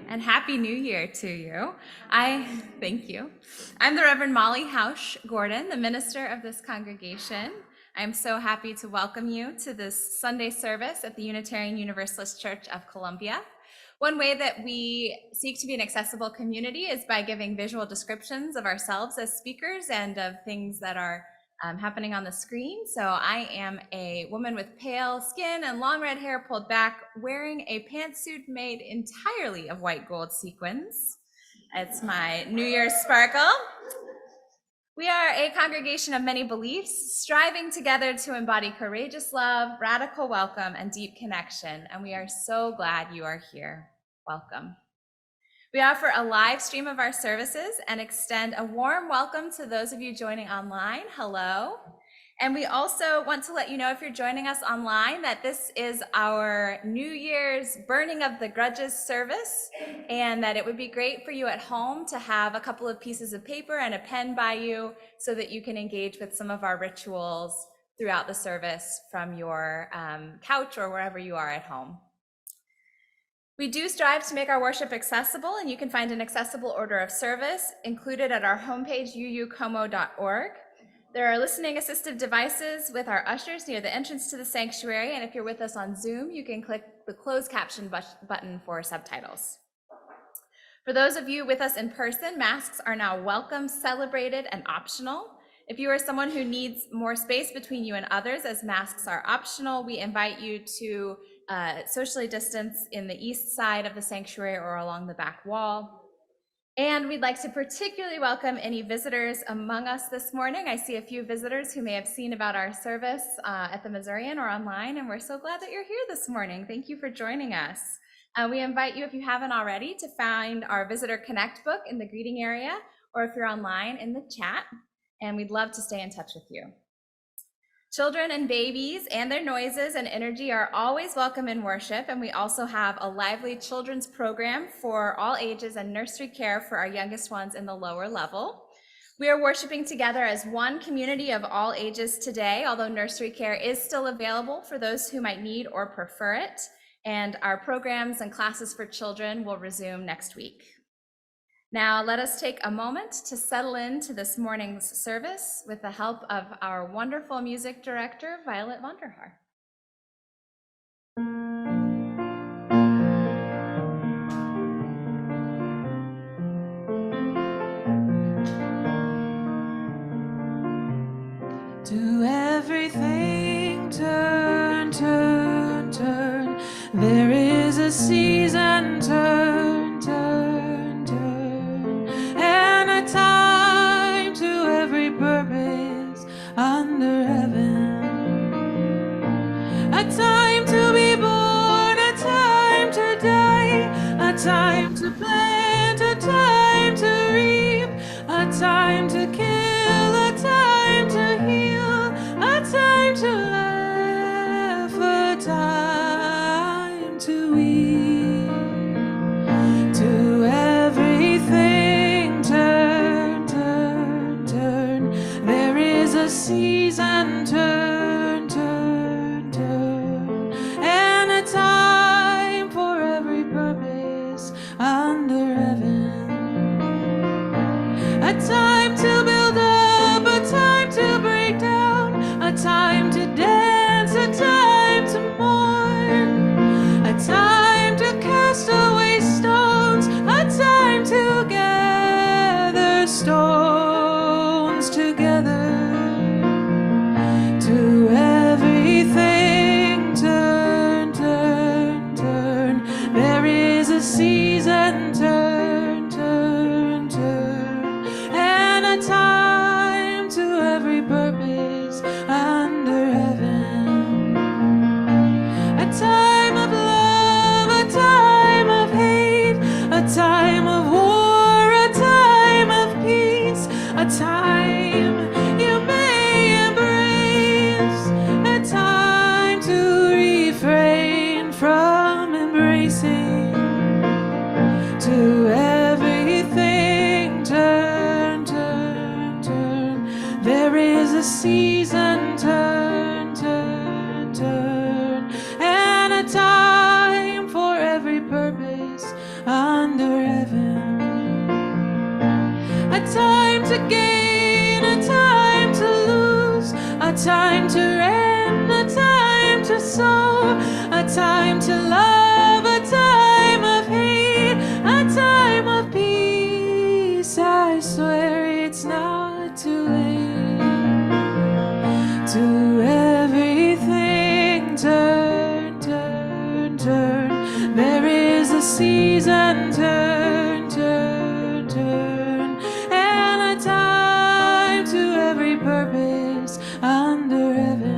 And Happy New Year to you. Thank you. I'm the Reverend Molly Hausch Gordon, the minister of this congregation. I'm so happy to welcome you to this Sunday service at the Unitarian Universalist Church of Columbia. One way that we seek to be an accessible community is by giving visual descriptions of ourselves as speakers and of things that are happening on the screen. So I am a woman with pale skin and long red hair pulled back, wearing a pantsuit made entirely of white gold sequins. It's my New Year's sparkle. We are a congregation of many beliefs, striving together to embody courageous love, radical welcome, and deep connection. And we are so glad you are here. Welcome. We offer a live stream of our services and extend a warm welcome to those of you joining online. Hello. And we also want to let you know, if you're joining us online, that this is our New Year's burning of the Grudges service, and that it would be great for you at home to have a couple of pieces of paper and a pen by you so that you can engage with some of our rituals throughout the service from your couch or wherever you are at home. We do strive to make our worship accessible, and you can find an accessible order of service included at our homepage, uucomo.org. There are listening assistive devices with our ushers near the entrance to the sanctuary, and if you're with us on Zoom, you can click the closed caption button for subtitles. For those of you with us in person, masks are now welcome, celebrated, and optional. If you are someone who needs more space between you and others, as masks are optional, we invite you to socially distance in the east side of the sanctuary or along the back wall. And we'd like to particularly welcome any visitors among us this morning. I see a few visitors who may have seen about our service at the Missourian or online, and we're so glad that you're here this morning. Thank you for joining us. We invite you, if you haven't already, to find our Visitor Connect book in the greeting area, or if you're online, in the chat, and we'd love to stay in touch with you. Children and babies and their noises and energy are always welcome in worship, and we also have a lively children's program for all ages and nursery care for our youngest ones in the lower level. We are worshiping together as one community of all ages today, although nursery care is still available for those who might need or prefer it, and our programs and classes for children will resume next week. Now, let us take a moment to settle into this morning's service with the help of our wonderful music director, Violet Vonderhaar. To everything turn, turn, turn. There is a season, turn, turn, turn. And a time to every purpose under heaven. A time to be born, a time to die, a time to plant, a time to reap, a time to kill, a time to heal, a time to laugh, a time to weep. To everything turn, turn, turn. There is a season, turn, turn, turn. And a time for every purpose under heaven. A time to build up, a time to break down, a time to dance, a time to mourn, a time to cast away stones, a time to gather stones together. To everything turn, turn, turn. There is a season, turn, turn, turn. And a time to every purpose under heaven. A time of love, a time of hate, a time of war, a time of peace, a time you may embrace, a time to refrain from embracing. To everything turn, turn, turn. There is a season, turn, turn, turn. And a time for every purpose a time to love, a time of hate, a time of peace. I swear it's not too late. To everything turn, turn, turn. There is a season, turn, turn, turn. And a time to every purpose under heaven.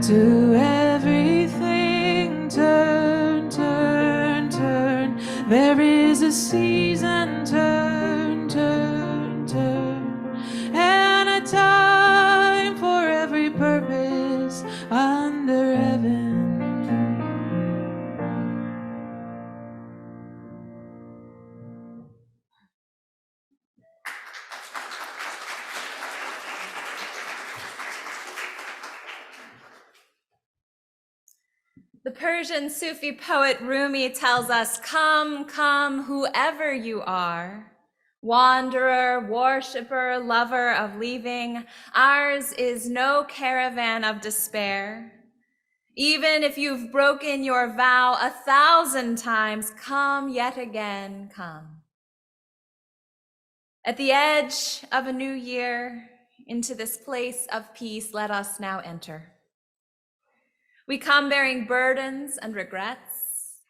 To everything turn, turn, turn. There is a season, turn, turn, turn. And a time for every purpose under heaven. The Persian Sufi poet Rumi tells us, "Come, come, whoever you are, wanderer, worshiper, lover of leaving, ours is no caravan of despair. Even if you've broken your vow 1,000 times, come yet again, come." At the edge of a new year, into this place of peace, let us now enter. We come bearing burdens and regrets.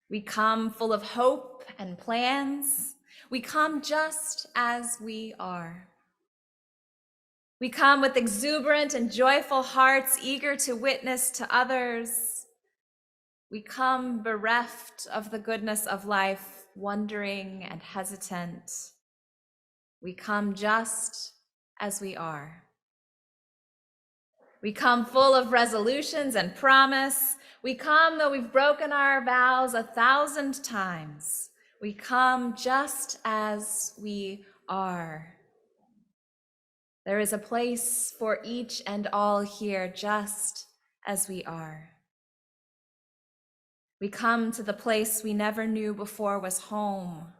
We come full of hope and plans. We come just as we are. We come with exuberant and joyful hearts, eager to witness to others. We come bereft of the goodness of life, wondering and hesitant. We come just as we are. We come full of resolutions and promise. We come though we've broken our vows 1,000 times. We come just as we are. There is a place for each and all here, just as we are. We come to the place we never knew before was home.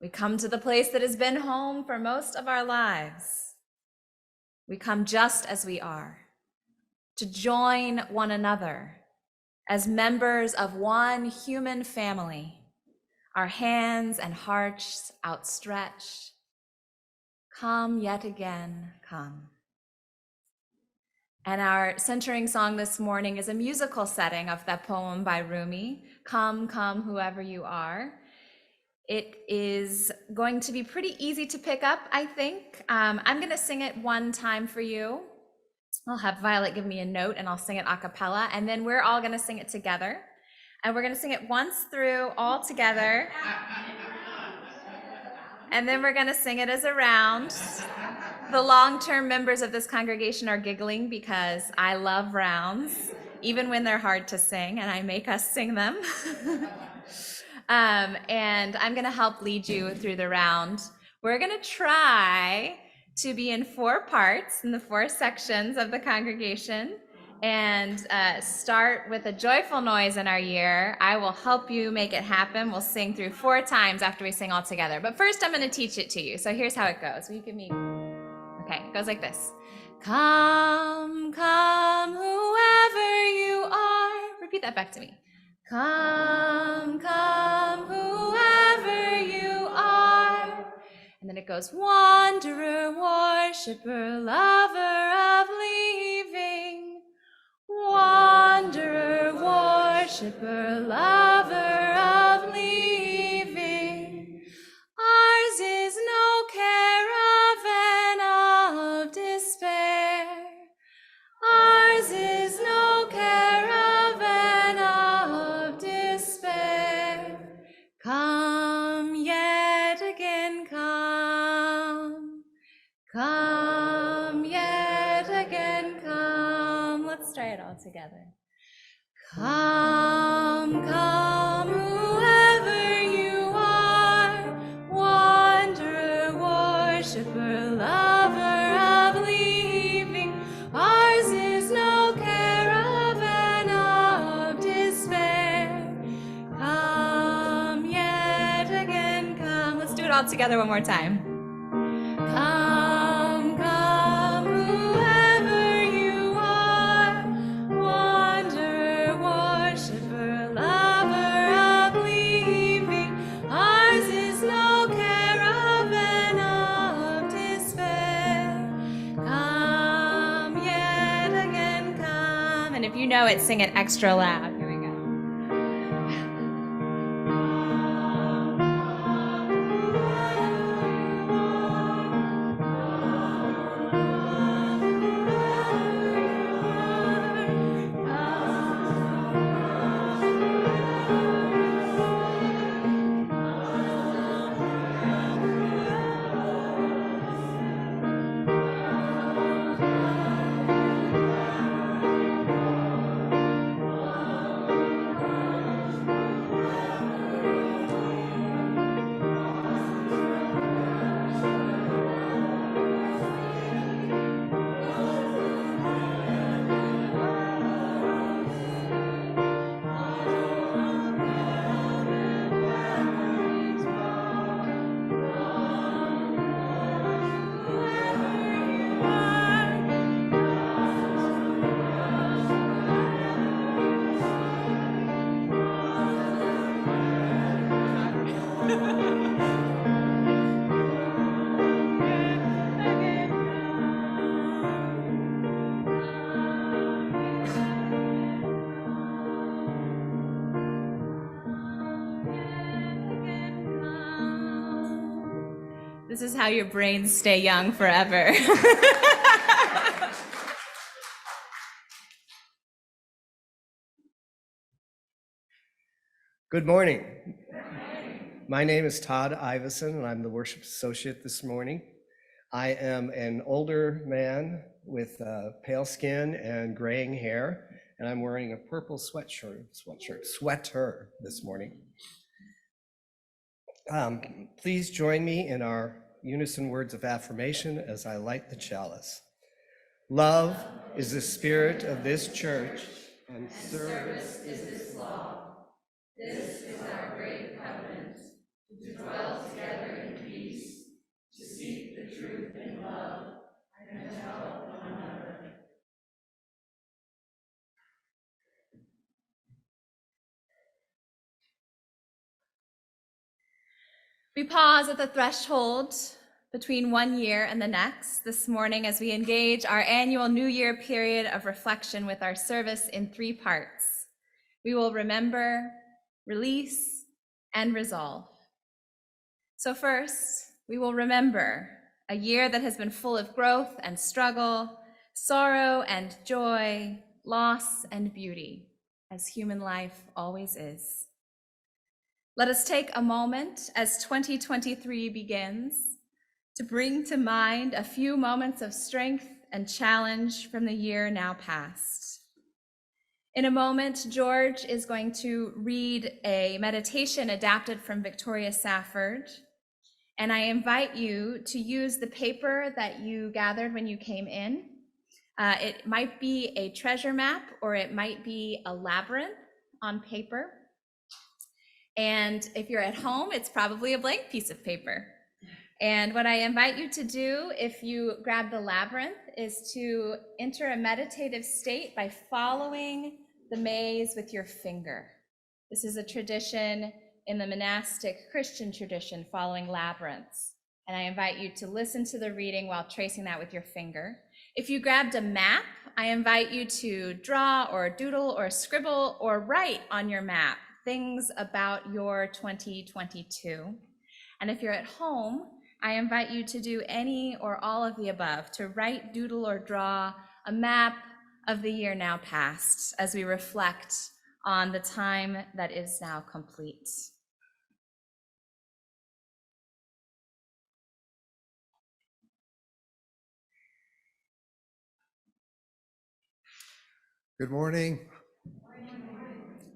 We come to the place that has been home for most of our lives. We come just as we are, to join one another as members of one human family, our hands and hearts outstretched. Come yet again, come. And our centering song this morning is a musical setting of that poem by Rumi, "Come, come, whoever you are." It is going to be pretty easy to pick up, I think. I'm going to sing it one time for you. I'll have Violet give me a note and I'll sing it a cappella, and then we're all going to sing it together. And we're going to sing it once through all together. And then we're going to sing it as a round. The long-term members of this congregation are giggling because I love rounds, even when they're hard to sing, and I make us sing them. And I'm going to help lead you through the round. We're going to try to be in 4 parts in the 4 sections of the congregation, and start with a joyful noise in our ear. I will help you make it happen. We'll sing through 4 times after we sing all together. But first, I'm going to teach it to you. So here's how it goes. Will you give me? Okay, it goes like this. Come, come, whoever you are. Repeat that back to me. Come, come, whoever you are. And then it goes, wanderer, worshiper, lover of leaving. Wanderer, worshiper, lover of leaving. Ours is no caravan of despair. Ours is no caravan of despair. Come yet again, come. Come yet again, come. Let's try it all together. Come, come, whoever you are, wanderer, worshiper, lover of leaving. Ours is no caravan of despair. Come yet again, come. Let's do it all together one more time. Come, come, whoever you are, wanderer, know it, sing it extra loud. Here we go. This is how your brains stay young forever. Good morning. My name is Todd Iveson, and I'm the worship associate this morning. I am an older man with pale skin and graying hair, and I'm wearing a purple sweater this morning. Please join me in our unison words of affirmation as I light the chalice. Love is the spirit of this church, and service is its law. This is our great covenant, to dwell together in peace, to seek the truth in love, and to help one another. We pause at the threshold between one year and the next this morning as we engage our annual New Year period of reflection with our service in 3 parts. We will remember, release, and resolve. So first, we will remember a year that has been full of growth and struggle, sorrow and joy, loss and beauty, as human life always is. Let us take a moment as 2023 begins to bring to mind a few moments of strength and challenge from the year now past. In a moment, George is going to read a meditation adapted from Victoria Safford, and I invite you to use the paper that you gathered when you came in. It might be a treasure map, or it might be a labyrinth on paper. And if you're at home, it's probably a blank piece of paper. And what I invite you to do, if you grab the labyrinth, is to enter a meditative state by following the maze with your finger. This is a tradition in the monastic Christian tradition, following labyrinths. And I invite you to listen to the reading while tracing that with your finger. If you grabbed a map, I invite you to draw or doodle or scribble or write on your map things about your 2022. And if you're at home, I invite you to do any or all of the above, to write, doodle, or draw a map of the year now past as we reflect on the time that is now complete. Good morning.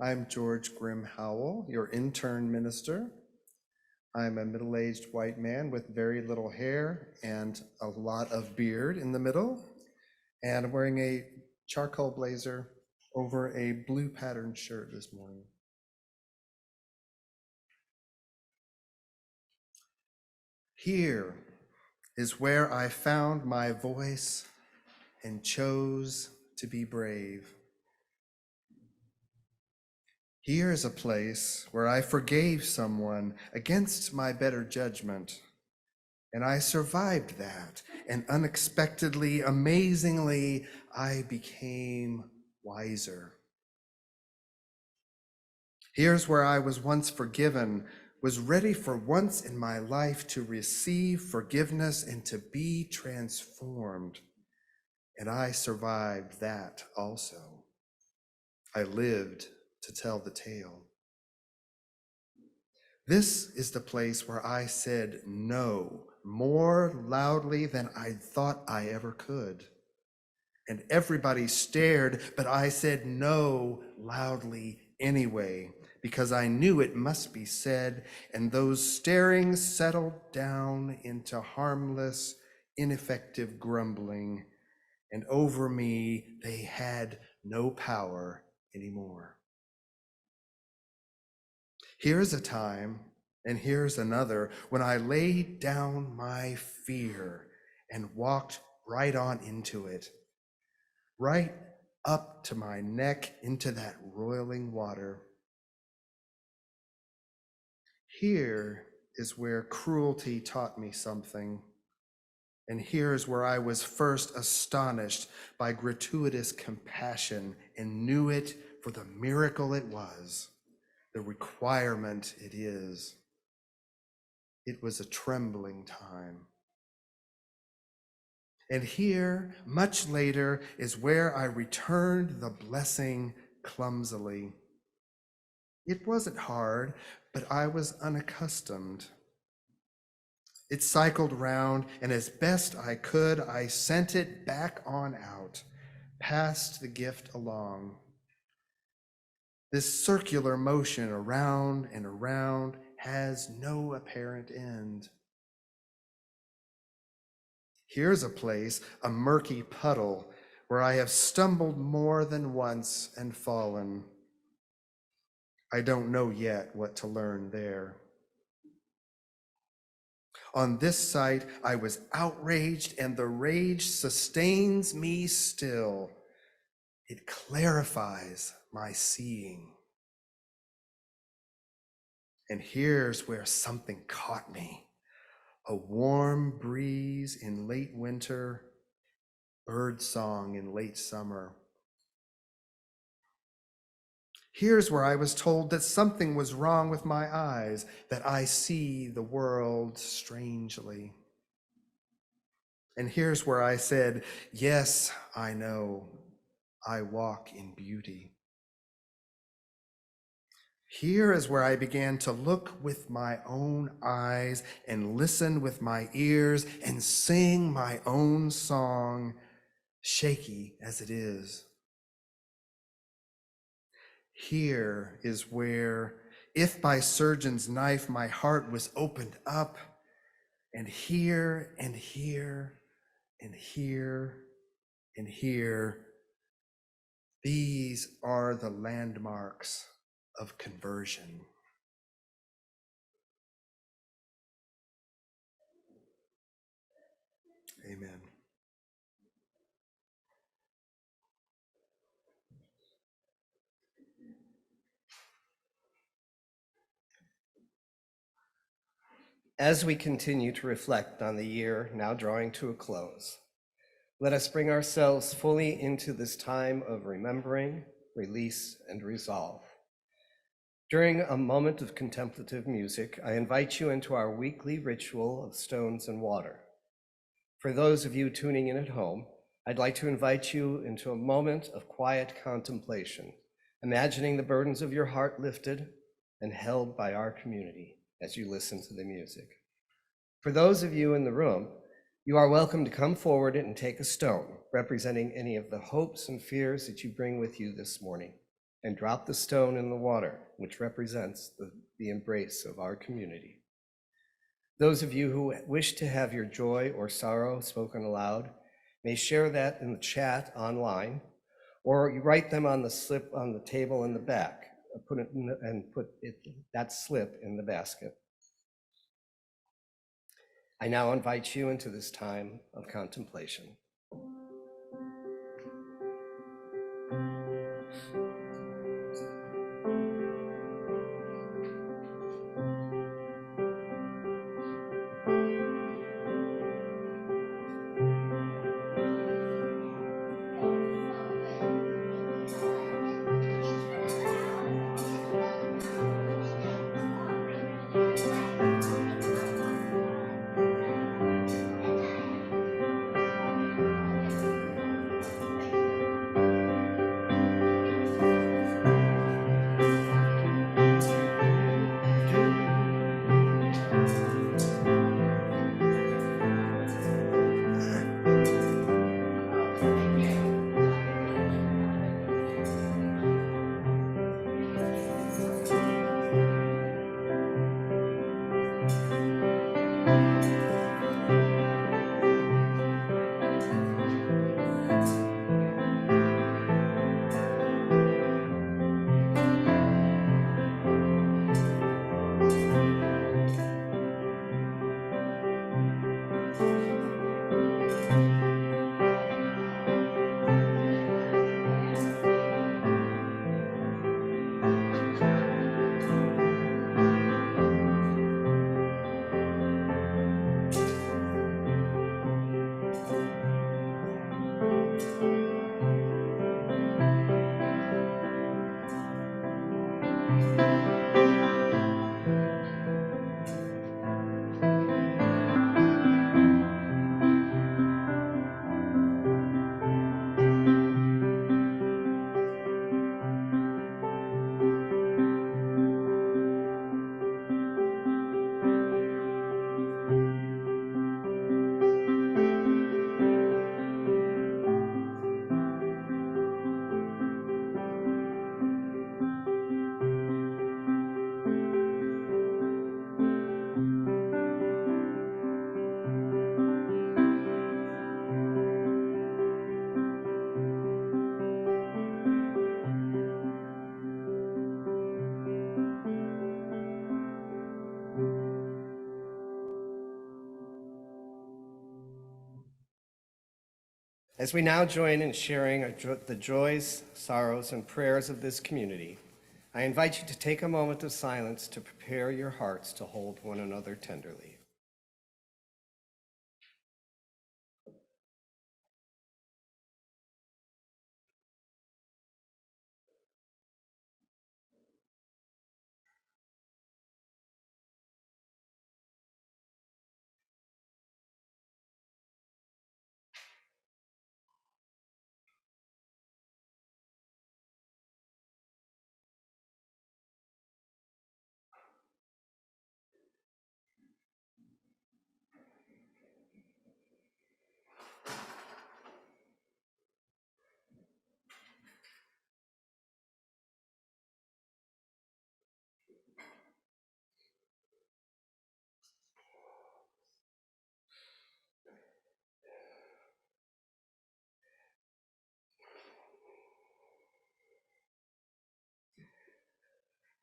I'm George Grimm Howell, your intern minister. I'm a middle-aged white man with very little hair and a lot of beard in the middle. And I'm wearing a charcoal blazer over a blue patterned shirt this morning. Here is where I found my voice and chose to be brave. Here is a place where I forgave someone against my better judgment, and I survived that, and unexpectedly, amazingly, I became wiser. Here's where I was once forgiven, was ready for once in my life to receive forgiveness and to be transformed. And I survived that also. I lived to tell the tale. This is the place where I said no more loudly than I thought I ever could. And everybody stared, but I said no loudly anyway, because I knew it must be said, and those staring settled down into harmless, ineffective grumbling, and over me they had no power anymore. Here's a time, and here's another, when I laid down my fear and walked right on into it, right up to my neck into that roiling water. Here is where cruelty taught me something, and here's where I was first astonished by gratuitous compassion and knew it for the miracle it was, the requirement it is. It was a trembling time. And here, much later, is where I returned the blessing clumsily. It wasn't hard, but I was unaccustomed. It cycled round, and as best I could, I sent it back on out, passed the gift along. This circular motion around and around has no apparent end. Here's a place, a murky puddle, where I have stumbled more than once and fallen. I don't know yet what to learn there. On this site, I was outraged, and the rage sustains me still. It clarifies my seeing. And here's where something caught me. A warm breeze in late winter, bird song in late summer. Here's where I was told that something was wrong with my eyes, that I see the world strangely. And here's where I said, yes, I know, I walk in beauty. Here is where I began to look with my own eyes and listen with my ears and sing my own song, shaky as it is. Here is where, if by surgeon's knife my heart was opened up, and here and here and here and here, these are the landmarks of conversion. Amen. As we continue to reflect on the year now drawing to a close, let us bring ourselves fully into this time of remembering, release, and resolve. During a moment of contemplative music, I invite you into our weekly ritual of stones and water. For those of you tuning in at home, I'd like to invite you into a moment of quiet contemplation, imagining the burdens of your heart lifted and held by our community as you listen to the music. For those of you in the room, you are welcome to come forward and take a stone representing any of the hopes and fears that you bring with you this morning, and drop the stone in the water, which represents the embrace of our community. Those of you who wish to have your joy or sorrow spoken aloud may share that in the chat online, or you write them on the slip on the table in the back, put that slip in the basket. I now invite you into this time of contemplation. As we now join in sharing the joys, sorrows, and prayers of this community, I invite you to take a moment of silence to prepare your hearts to hold one another tenderly.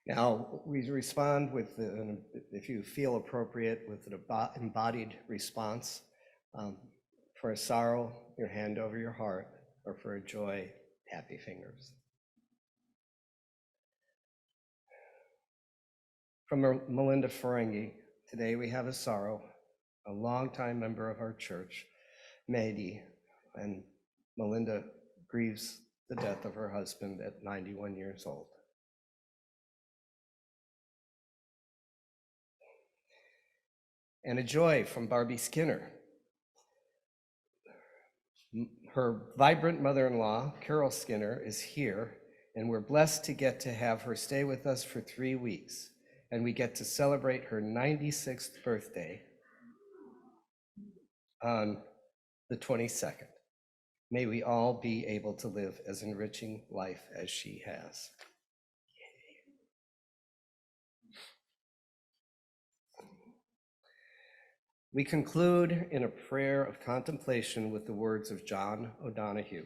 Now, we respond with, if you feel appropriate, with an embodied response. For a sorrow, your hand over your heart, or for a joy, happy fingers. From Melinda Ferengi, today we have a sorrow, a longtime member of our church, Mehdi, and Melinda grieves the death of her husband at 91 years old. And a joy from Barbie Skinner. Her vibrant mother-in-law, Carol Skinner, is here, and we're blessed to get to have her stay with us for 3 weeks, and we get to celebrate her 96th birthday on the 22nd. May we all be able to live as enriching life as she has. We conclude in a prayer of contemplation with the words of John O'Donohue,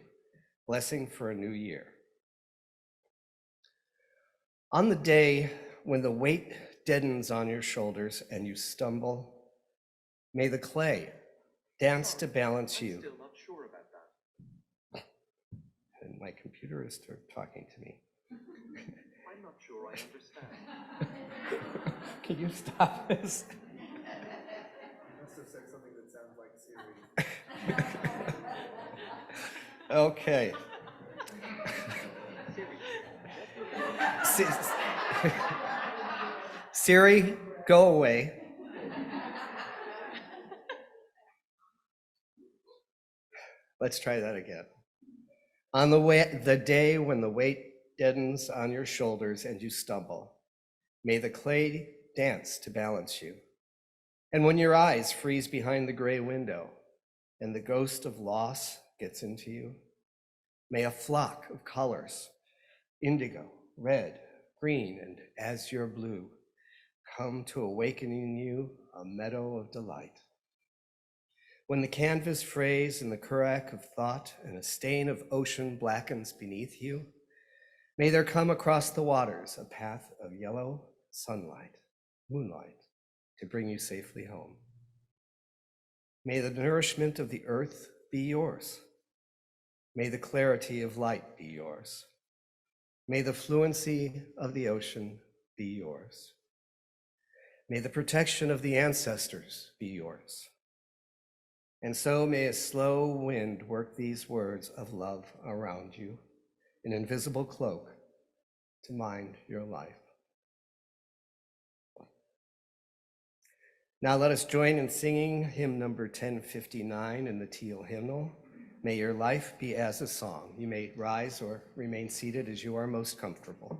blessing for a new year. On the day when the weight deadens on your shoulders and you stumble, may the clay dance to balance you. I'm still not sure about that. And my computer is talking to me. I'm not sure I understand. Can you stop this? Must have said something that sounds like Siri. Okay. Siri, go away. Let's try that again. On the day when the weight deadens on your shoulders and you stumble, may the clay dance to balance you. And when your eyes freeze behind the gray window and the ghost of loss gets into you, may a flock of colors, indigo, red, green, and azure blue, come to awaken in you a meadow of delight. When the canvas frays and the currach of thought and a stain of ocean blackens beneath you, may there come across the waters a path of yellow sunlight, moonlight, to bring you safely home. May the nourishment of the earth be yours. May the clarity of light be yours. May the fluency of the ocean be yours. May the protection of the ancestors be yours. And so may a slow wind work these words of love around you, an invisible cloak to mind your life. Now let us join in singing hymn number 1059 in the Teal hymnal. May your life be as a song. You may rise or remain seated as you are most comfortable.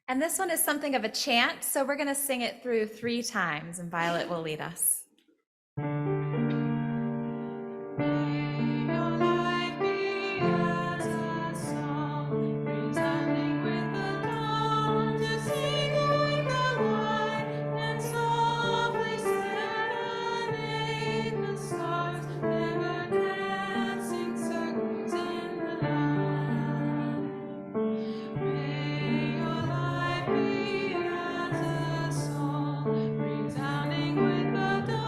And this one is something of a chant, so we're going to sing it through 3 times, and Violet will lead us. Resounding with the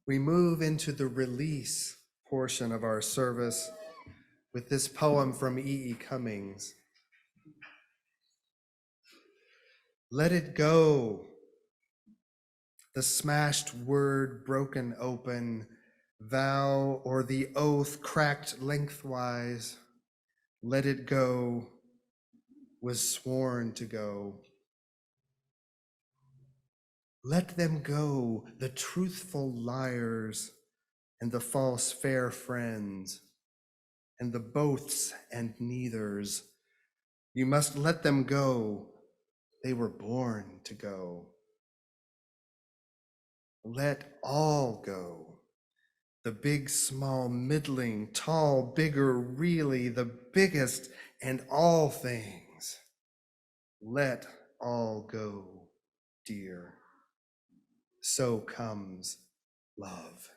We move into the release portion of our service with this poem from E. E. Cummings. Let it go, the smashed word broken open, vow or the oath cracked lengthwise. Let it go was sworn to go. Let them go, the truthful liars and the false fair friends and the boths and neithers. You must let them go. They were born to go. Let all go. The big, small, middling, tall, bigger, really, the biggest and all things. Let all go, dear. So comes love.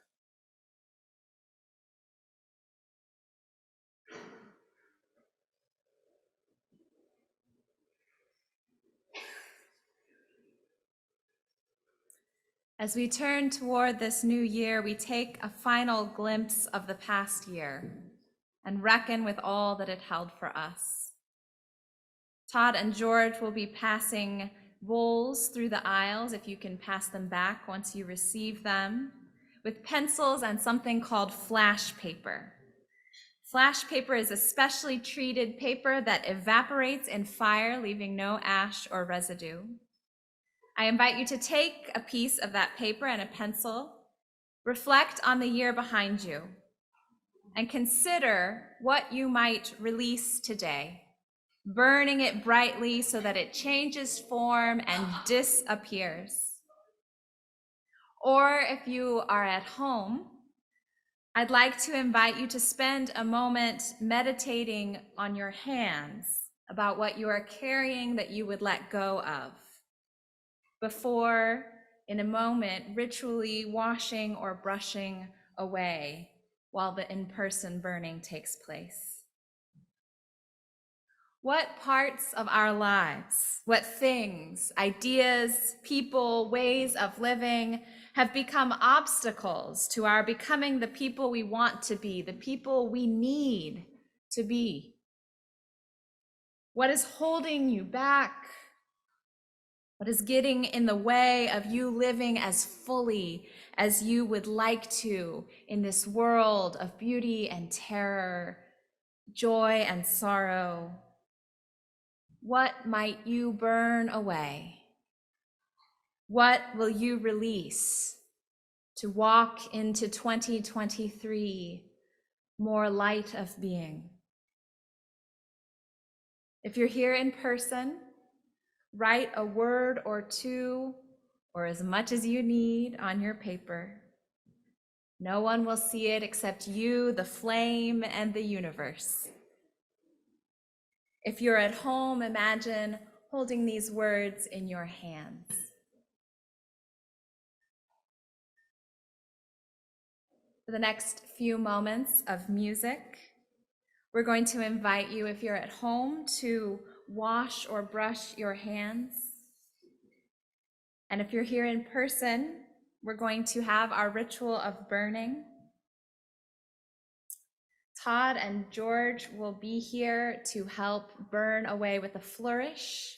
As we turn toward this new year, we take a final glimpse of the past year and reckon with all that it held for us. Todd and George will be passing bowls through the aisles, if you can pass them back once you receive them, with pencils and something called flash paper. Flash paper is a specially treated paper that evaporates in fire, leaving no ash or residue. I invite you to take a piece of that paper and a pencil, reflect on the year behind you, and consider what you might release today, burning it brightly so that it changes form and disappears. Or if you are at home, I'd like to invite you to spend a moment meditating on your hands about what you are carrying that you would let go of, before, in a moment, ritually washing or brushing away while the in-person burning takes place. What parts of our lives, what things, ideas, people, ways of living have become obstacles to our becoming the people we want to be, the people we need to be? What is holding you back? What is getting in the way of you living as fully as you would like to in this world of beauty and terror, joy and sorrow? What might you burn away? What will you release to walk into 2023 more light of being? If you're here in person, write a word or two, or as much as you need, on your paper. No one will see it except you, the flame, and the universe. If you're at home, imagine holding these words in your hands. For the next few moments of music, we're going to invite you, if you're at home, to wash or brush your hands. And if you're here in person, we're going to have our ritual of burning. Todd and George will be here to help burn away with a flourish.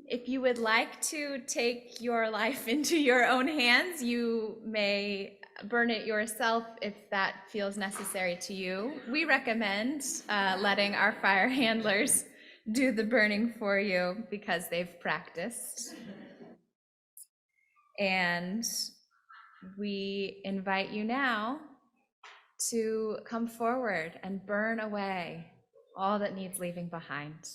If you would like to take your life into your own hands, you may burn it yourself if that feels necessary to you. We recommend letting our fire handlers do the burning for you because they've practiced. And we invite you now to come forward and burn away all that needs leaving behind.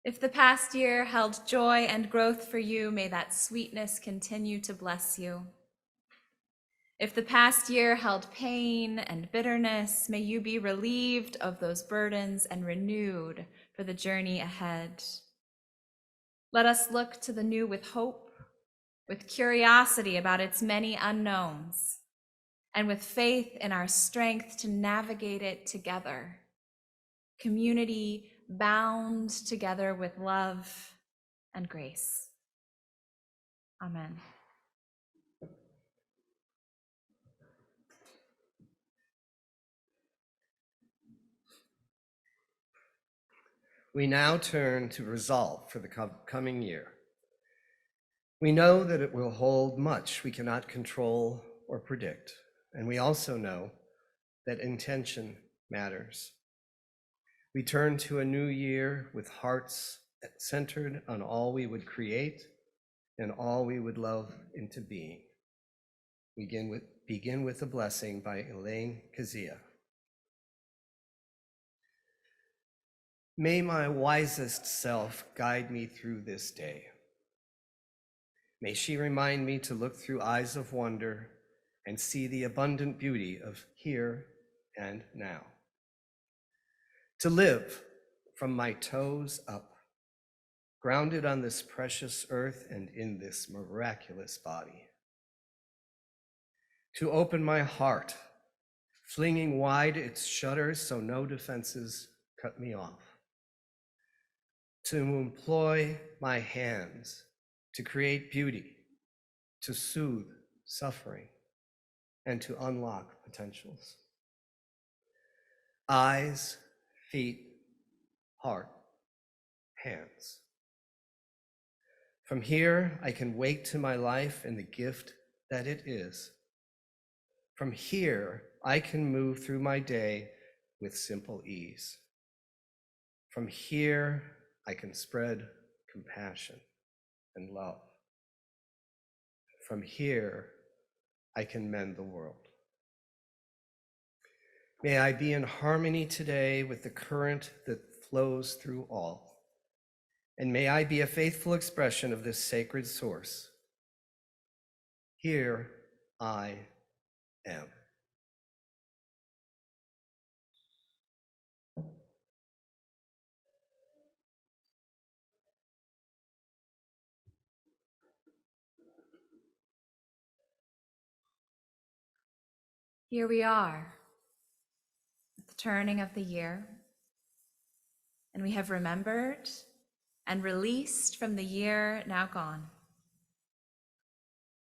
If the past year held joy and growth for you, may that sweetness continue to bless you. If the past year held pain and bitterness, may you be relieved of those burdens and renewed for the journey ahead. Let us look to the new with hope, with curiosity about its many unknowns, and with faith in our strength to navigate it together. Community bound together with love and grace. Amen. We now turn to resolve for the coming year. We know that it will hold much we cannot control or predict, and we also know that intention matters. We turn to a new year with hearts centered on all we would create and all we would love into being. We begin with a blessing by Elaine Kazia. May my wisest self guide me through this day. May she remind me to look through eyes of wonder and see the abundant beauty of here and now. To live from my toes up, grounded on this precious earth and in this miraculous body. To open my heart, flinging wide its shutters so no defenses cut me off. To employ my hands to create beauty, to soothe suffering, and to unlock potentials. Eyes, feet, heart, hands. From here, I can wake to my life and the gift that it is. From here, I can move through my day with simple ease. From here, I can spread compassion and love. From here, I can mend the world. May I be in harmony today with the current that flows through all. And may I be a faithful expression of this sacred source. Here I am. Here we are at the turning of the year, and we have remembered and released from the year now gone.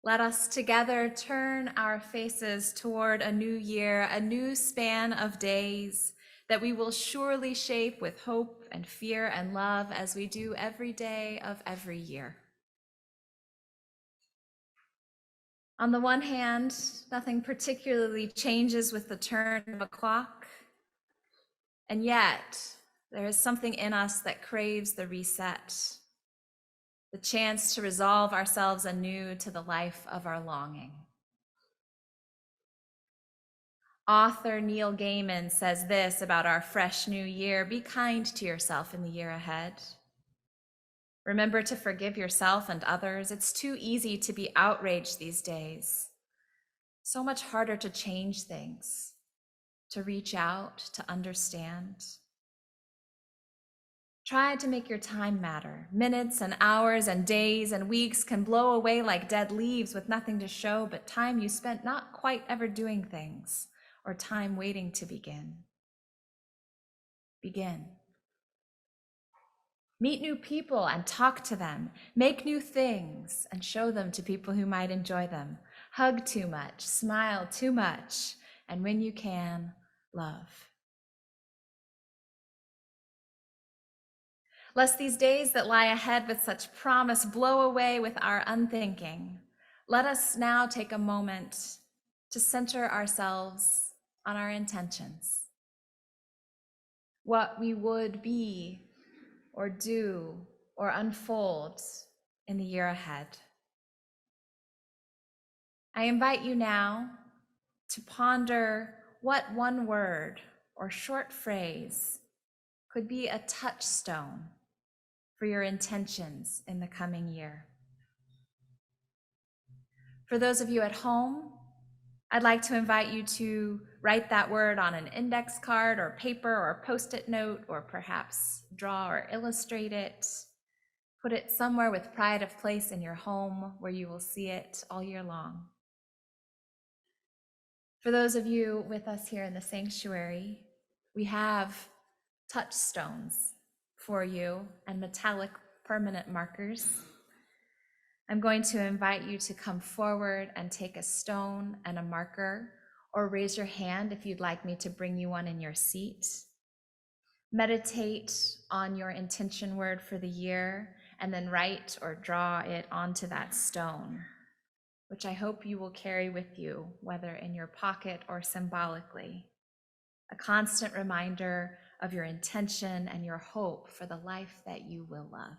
Let us together turn our faces toward a new year, a new span of days that we will surely shape with hope and fear and love as we do every day of every year. On the one hand, nothing particularly changes with the turn of a clock, and yet there is something in us that craves the reset, the chance to resolve ourselves anew to the life of our longing. Author Neil Gaiman says this about our fresh new year: be kind to yourself in the year ahead. Remember to forgive yourself and others. It's too easy to be outraged these days. So much harder to change things, to reach out, to understand. Try to make your time matter. Minutes and hours and days and weeks can blow away like dead leaves with nothing to show but time you spent not quite ever doing things, or time waiting to begin. Begin. Meet new people and talk to them. Make new things and show them to people who might enjoy them. Hug too much, smile too much, and when you can, love. Lest these days that lie ahead with such promise blow away with our unthinking, let us now take a moment to center ourselves on our intentions. What we would be or do or unfold in the year ahead. I invite you now to ponder what one word or short phrase could be a touchstone for your intentions in the coming year. For those of you at home, I'd like to invite you to write that word on an index card or paper or Post-it note, or perhaps draw or illustrate it. Put it somewhere with pride of place in your home where you will see it all year long. For those of you with us here in the sanctuary, we have touchstones for you and metallic permanent markers. I'm going to invite you to come forward and take a stone and a marker, or raise your hand if you'd like me to bring you one in your seat. Meditate on your intention word for the year, and then write or draw it onto that stone, which I hope you will carry with you, whether in your pocket or symbolically. A constant reminder of your intention and your hope for the life that you will love.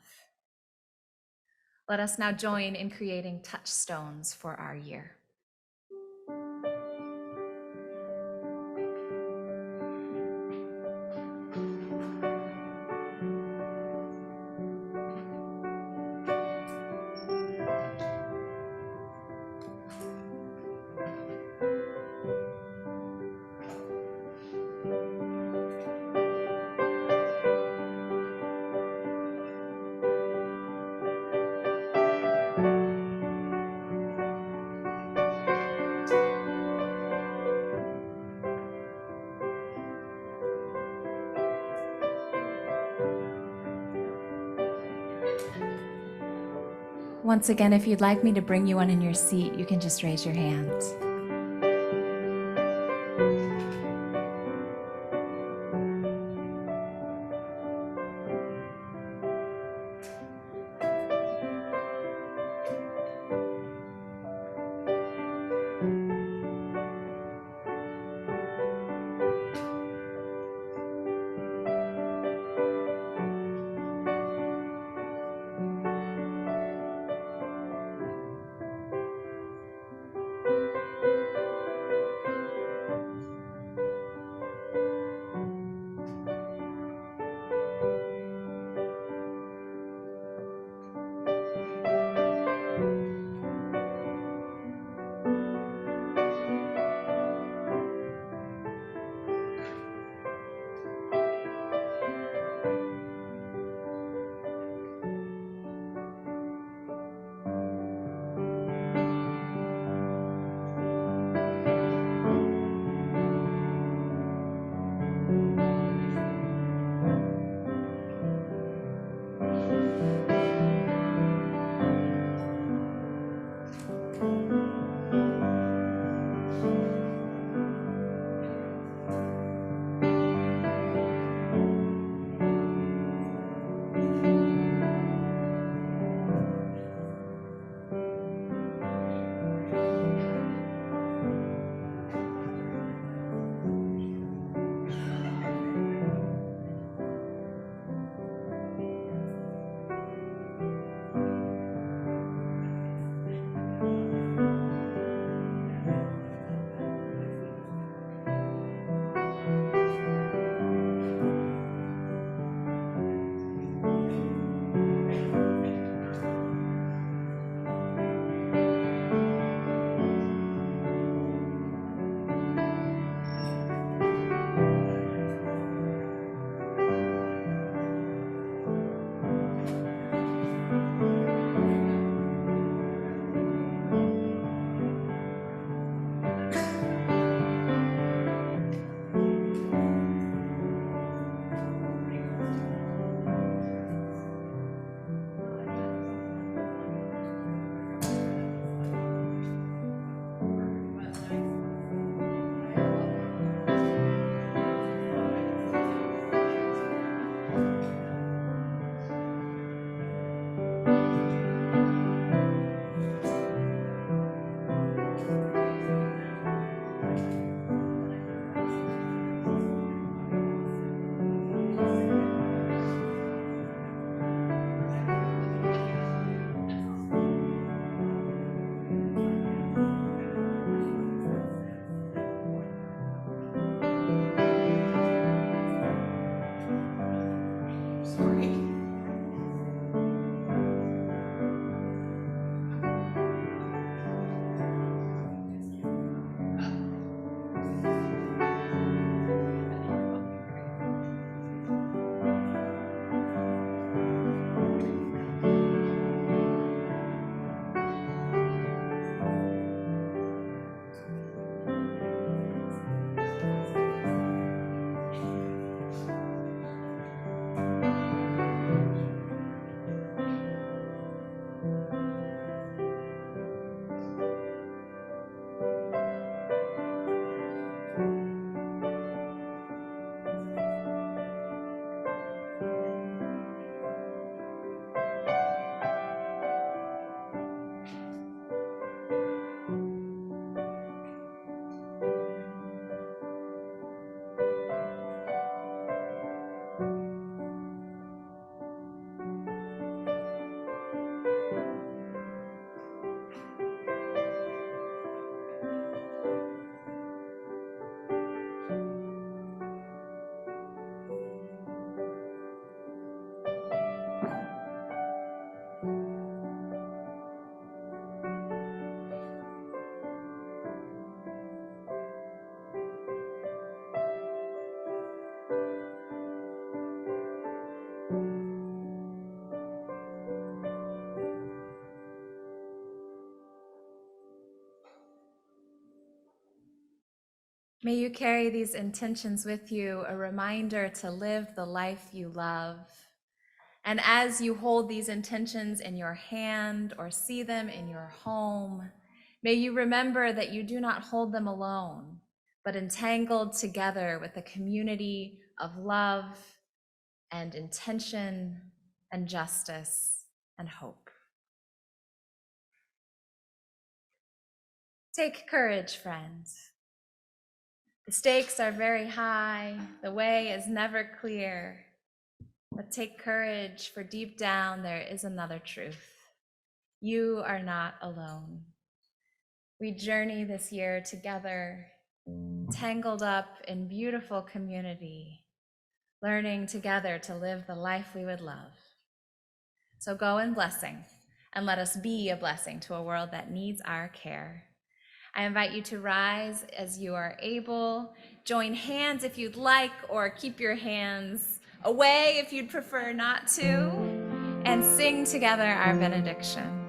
Let us now join in creating touchstones for our year. Once again, if you'd like me to bring you one in your seat, you can just raise your hand. May you carry these intentions with you, a reminder to live the life you love. And as you hold these intentions in your hand or see them in your home, may you remember that you do not hold them alone, but entangled together with a community of love and intention and justice and hope. Take courage, friends. The stakes are very high, the way is never clear. But take courage, for deep down there is another truth. You are not alone. We journey this year together, tangled up in beautiful community, learning together to live the life we would love. So go in blessing, and let us be a blessing to a world that needs our care. I invite you to rise as you are able. Join hands if you'd like, or keep your hands away if you'd prefer not to, and sing together our benediction.